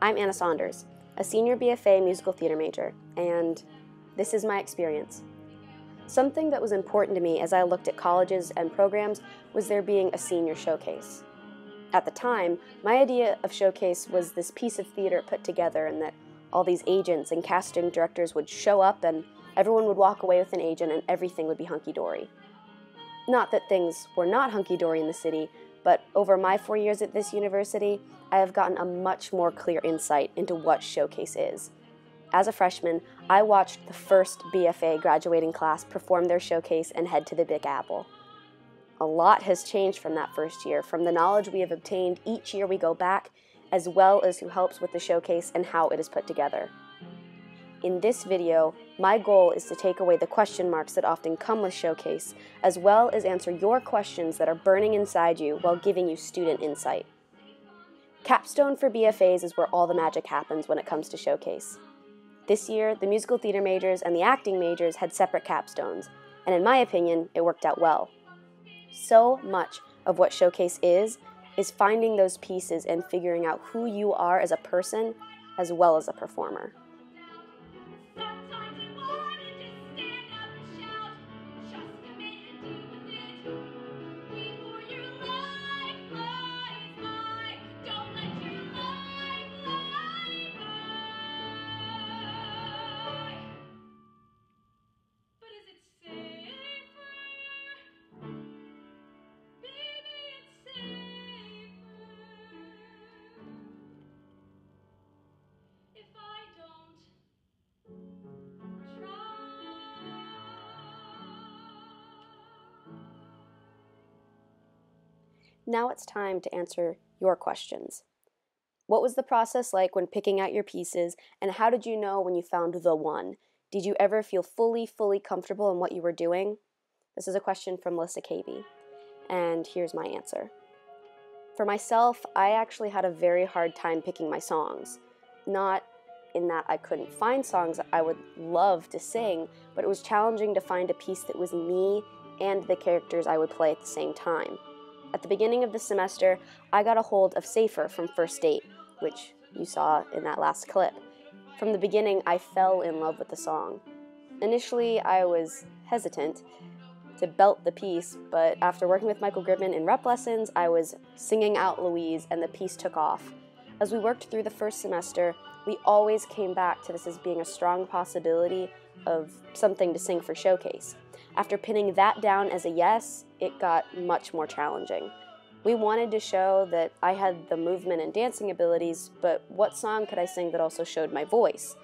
I'm Anna Saunders, a senior B.F.A. musical theater major, and this is my experience. Something that was important to me as I looked at colleges and programs was there being a senior showcase. At the time, my idea of showcase was this piece of theater put together and that all these agents and casting directors would show up and everyone would walk away with an agent and everything would be hunky-dory. Not that things were not hunky-dory in the city, but over my 4 years at this university, I have gotten a much more clear insight into what Showcase is. As a freshman, I watched the first B.F.A. graduating class perform their Showcase and head to the Big Apple. A lot has changed from that first year, from the knowledge we have obtained each year we go back, as well as who helps with the Showcase and how it is put together. In this video, my goal is to take away the question marks that often come with Showcase, as well as answer your questions that are burning inside you while giving you student insight. Capstone for BFAs is where all the magic happens when it comes to Showcase. This year, the musical theater majors and the acting majors had separate capstones, and in my opinion, it worked out well. So much of what Showcase is finding those pieces and figuring out who you are as a person as well as a performer. Now it's time to answer your questions. What was the process like when picking out your pieces, and how did you know when you found the one? Did you ever feel fully comfortable in what you were doing? This is a question from Melissa Cavey, and here's my answer. For myself, I actually had a very hard time picking my songs. Not in that I couldn't find songs I would love to sing, but it was challenging to find a piece that was me and the characters I would play at the same time. At the beginning of the semester, I got a hold of Safer from First Date, which you saw in that last clip. From the beginning, I fell in love with the song. Initially, I was hesitant to belt the piece, but after working with Michael Gribman in rep lessons, I was singing out Louise, and the piece took off. As we worked through the first semester, we always came back to this as being a strong possibility of something to sing for Showcase. After pinning that down as a yes, it got much more challenging. We wanted to show that I had the movement and dancing abilities, but what song could I sing that also showed my voice?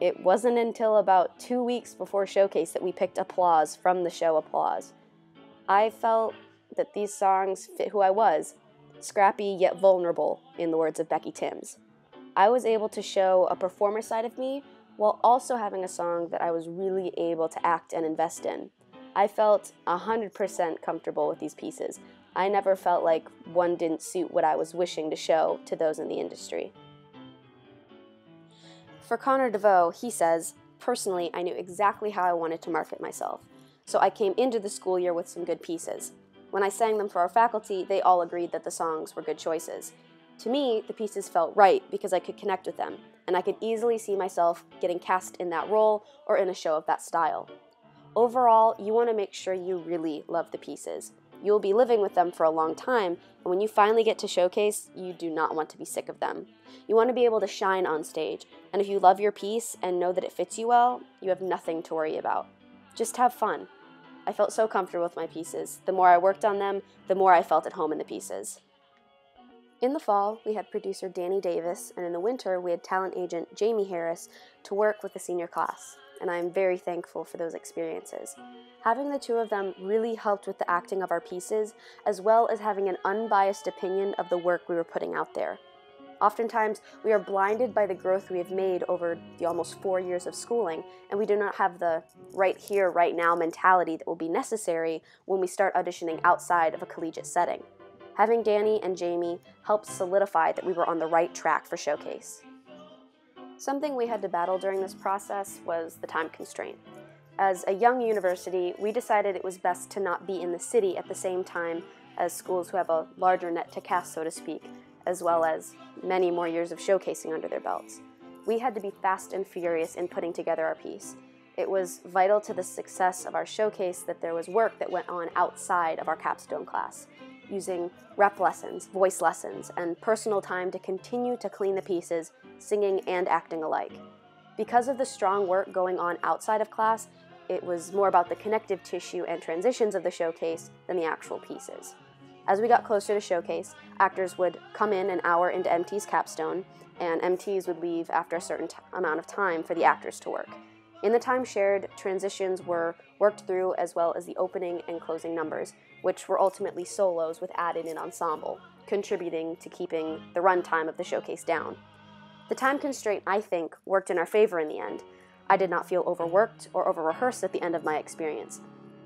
It wasn't until about 2 weeks before Showcase that we picked Applause from the show Applause. I felt that these songs fit who I was, scrappy yet vulnerable, in the words of Becky Timms. I was able to show a performer side of me while also having a song that I was really able to act and invest in. I felt 100% comfortable with these pieces. I never felt like one didn't suit what I was wishing to show to those in the industry. For Connor DeVoe, he says, personally, I knew exactly how I wanted to market myself, so I came into the school year with some good pieces. When I sang them for our faculty, they all agreed that the songs were good choices. To me, the pieces felt right because I could connect with them, and I could easily see myself getting cast in that role or in a show of that style. Overall, you want to make sure you really love the pieces. You will be living with them for a long time, and when you finally get to Showcase, you do not want to be sick of them. You want to be able to shine on stage, and if you love your piece and know that it fits you well, you have nothing to worry about. Just have fun. I felt so comfortable with my pieces. The more I worked on them, the more I felt at home in the pieces. In the fall, we had producer Danny Davis, and in the winter, we had talent agent Jamie Harris to work with the senior class, and I am very thankful for those experiences. Having the two of them really helped with the acting of our pieces, as well as having an unbiased opinion of the work we were putting out there. Oftentimes, we are blinded by the growth we have made over the almost 4 years of schooling, and we do not have the right here, right now mentality that will be necessary when we start auditioning outside of a collegiate setting. Having Danny and Jamie helped solidify that we were on the right track for Showcase. Something we had to battle during this process was the time constraint. As a young university, we decided it was best to not be in the city at the same time as schools who have a larger net to cast, so to speak, as well as many more years of showcasing under their belts. We had to be fast and furious in putting together our piece. It was vital to the success of our showcase that there was work that went on outside of our capstone class, using rep lessons, voice lessons, and personal time to continue to clean the pieces, singing and acting alike. Because of the strong work going on outside of class, it was more about the connective tissue and transitions of the showcase than the actual pieces. As we got closer to showcase, actors would come in an hour into MT's capstone, and MTs would leave after a certain amount of time for the actors to work. In the time shared, transitions were worked through, as well as the opening and closing numbers, which were ultimately solos with added-in ensemble, contributing to keeping the runtime of the showcase down. The time constraint, I think, worked in our favor in the end. I did not feel overworked or over-rehearsed at the end of my experience.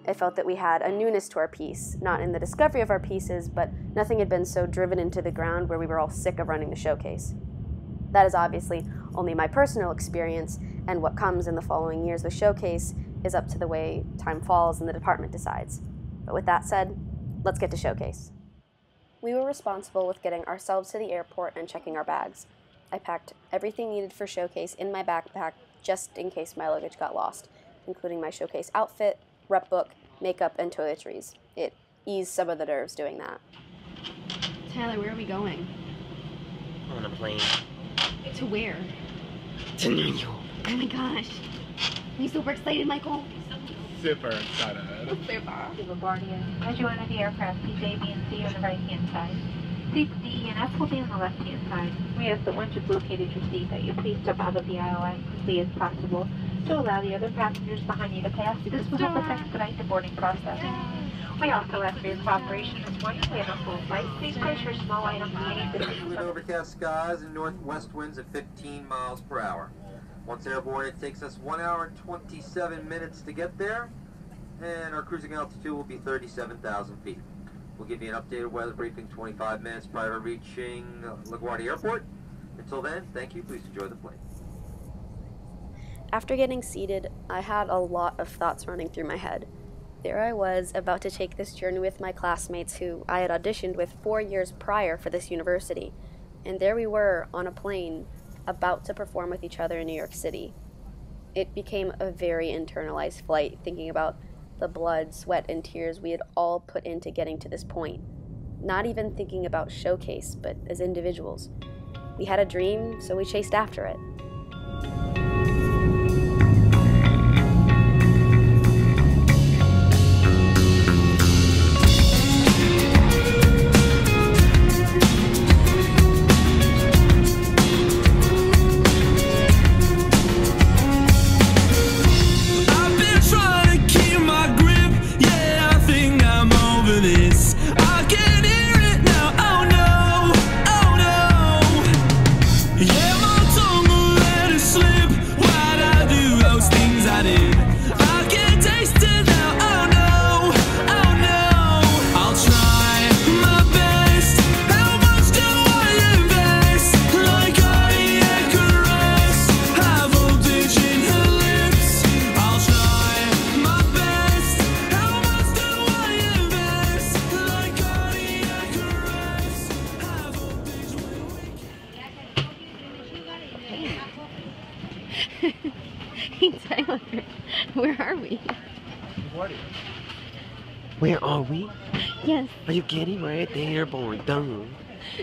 I felt that we had a newness to our piece, not in the discovery of our pieces, but nothing had been so driven into the ground where we were all sick of running the showcase. That is obviously only my personal experience, and what comes in the following years with showcase is up to the way time falls and the department decides. But with that said, let's get to showcase. We were responsible with getting ourselves to the airport and checking our bags. I packed everything needed for showcase in my backpack just in case my luggage got lost, including my showcase outfit, rep book, makeup, and toiletries. It eased some of the nerves doing that. Tyler, where are we going? On a plane. To where? To New York. Oh my gosh. Are you super excited, Michael? Super excited. Super. Guardian. As you enter the aircraft, seats A, B, and C on the right-hand side. Seats D and F will be on the left-hand side. We ask that once you've located your seat, that you please step out of the aisle as quickly as possible to allow the other passengers behind you to pass. This will help us expedite the boarding process. We also ask for your cooperation this morning. We have a full flight. Please place your small items With overcast skies and northwest winds at 15 miles per hour. Once airborne, it takes us 1 hour and 27 minutes to get there, and our cruising altitude will be 37,000 feet. We'll give you an updated weather briefing 25 minutes prior to reaching LaGuardia Airport. Until then, thank you. Please enjoy the plane. After getting seated, I had a lot of thoughts running through my head. There I was, about to take this journey with my classmates who I had auditioned with 4 years prior for this university. And there we were, on a plane, about to perform with each other in New York City. It became a very internalized flight, thinking about the blood, sweat, and tears we had all put into getting to this point. Not even thinking about showcase, but as individuals. We had a dream, so we chased after it. Hey Tyler, where are we? Where are we? Yes. Are you kidding? We're at the airport, dumb.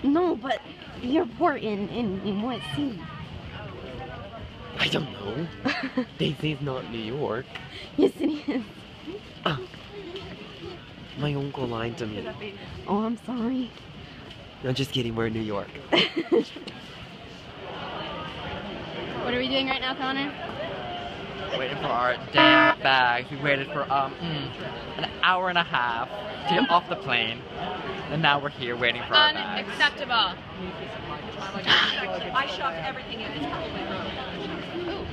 No, but the airport in what city? I don't know. They say it's not New York. Yes, it is. My uncle lied to me. Oh, I'm sorry. No, just kidding. We're in New York. What are we doing right now, Connor? Waiting for our damn bags. We waited for an hour and a half to get off the plane, and now we're here waiting for our bags. Unacceptable. I shoved everything in. It's probably wrong.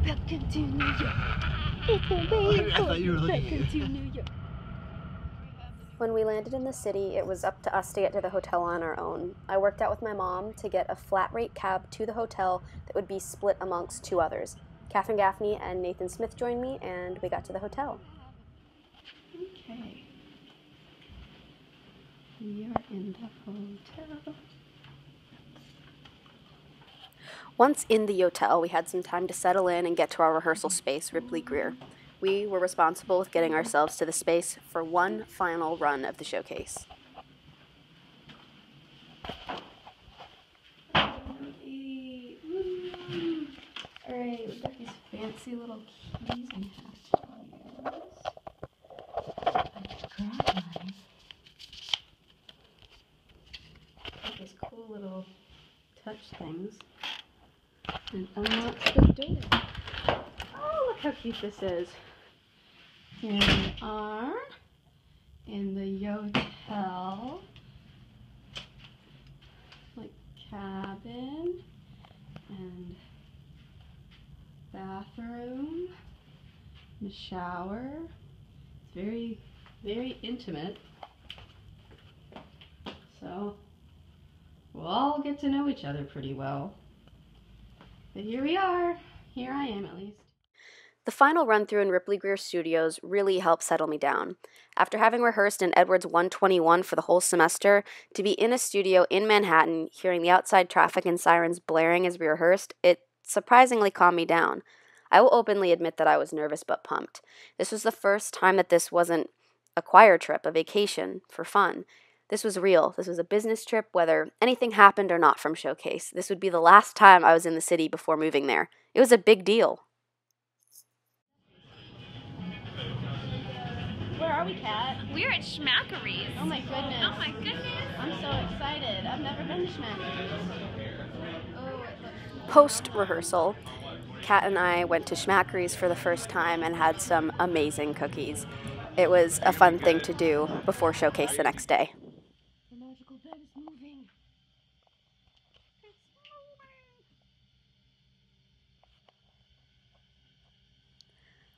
Welcome to New York. It's been waiting for you. Welcome to New York. When we landed in the city, it was up to us to get to the hotel on our own. I worked out with my mom to get a flat rate cab to the hotel that would be split amongst two others. Catherine Gaffney and Nathan Smith joined me, and we got to the hotel. Okay. We are in the hotel. Once in the hotel, we had some time to settle in and get to our rehearsal space, Ripley Greer. We were responsible with getting ourselves to the space for one final run of the showcase. Alright, we've got these fancy little keys we have to use. Grab mine. Got these cool little touch things. And unlock the door. Oh, look how cute this is. Here we are in the hotel. Like cabin and bathroom, and a shower. It's very, very intimate. So we'll all get to know each other pretty well. But here we are. Here I am, at least. The final run through in Ripley Greer Studios really helped settle me down. After having rehearsed in Edwards 121 for the whole semester, to be in a studio in Manhattan, hearing the outside traffic and sirens blaring as we rehearsed, it surprisingly calmed me down. I will openly admit that I was nervous but pumped. This was the first time that this wasn't a choir trip, a vacation for fun. This was real. This was a business trip, whether anything happened or not from Showcase. This would be the last time I was in the city before moving there. It was a big deal. Where are we, Kat? We're at Schmackery's. Oh my goodness. Oh my goodness. I'm so excited. I've never been to Schmackery's. Oh, it looks Post-rehearsal, Kat and I went to Schmackery's for the first time and had some amazing cookies. It was a fun thing to do before Showcase the next day. The magical bed is moving.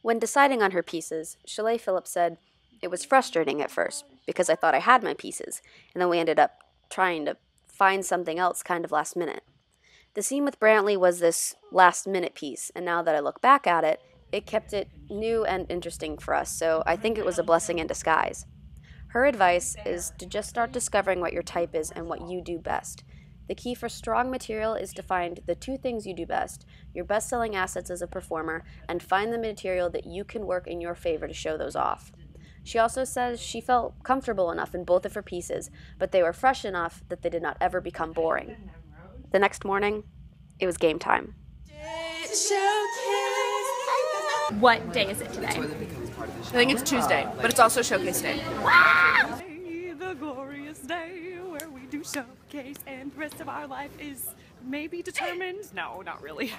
When deciding on her pieces, Shelley Phillips said, "It was frustrating at first because I thought I had my pieces, and then we ended up trying to find something else kind of last minute." The scene with Brantley was this last minute piece, and now that I look back at it, it kept it new and interesting for us, so I think it was a blessing in disguise. Her advice is to just start discovering what your type is and what you do best. The key for strong material is to find the two things you do best, your best-selling assets as a performer, and find the material that you can work in your favor to show those off. She also says she felt comfortable enough in both of her pieces, but they were fresh enough that they did not ever become boring. The next morning, it was game time. What day is it today? I think it's Tuesday, but it's also Showcase Day. The glorious day where we do showcase and the rest of our life is maybe determined. No, not really.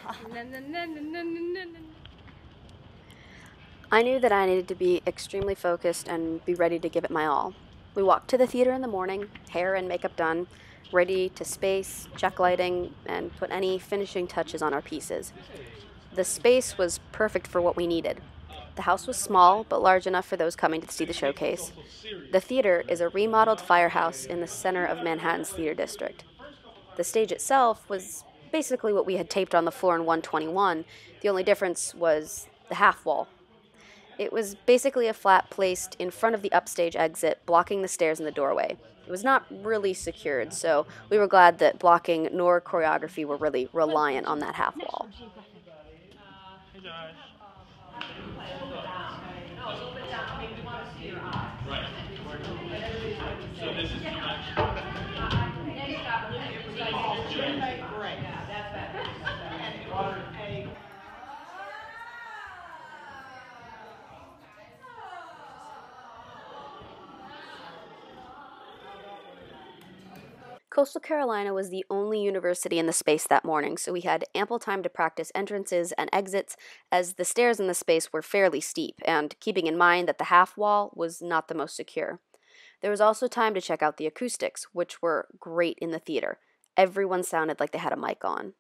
I knew that I needed to be extremely focused and be ready to give it my all. We walked to the theater in the morning, hair and makeup done, ready to space, check lighting, and put any finishing touches on our pieces. The space was perfect for what we needed. The house was small, but large enough for those coming to see the showcase. The theater is a remodeled firehouse in the center of Manhattan's theater district. The stage itself was basically what we had taped on the floor in 121. The only difference was the half wall. It was basically a flat placed in front of the upstage exit, blocking the stairs and the doorway. It was not really secured, so we were glad that blocking nor choreography were really reliant on that half wall. Hey, Josh. So this is Coastal Carolina was the only university in the space that morning, so we had ample time to practice entrances and exits, as the stairs in the space were fairly steep, and keeping in mind that the half wall was not the most secure. There was also time to check out the acoustics, which were great in the theater. Everyone sounded like they had a mic on.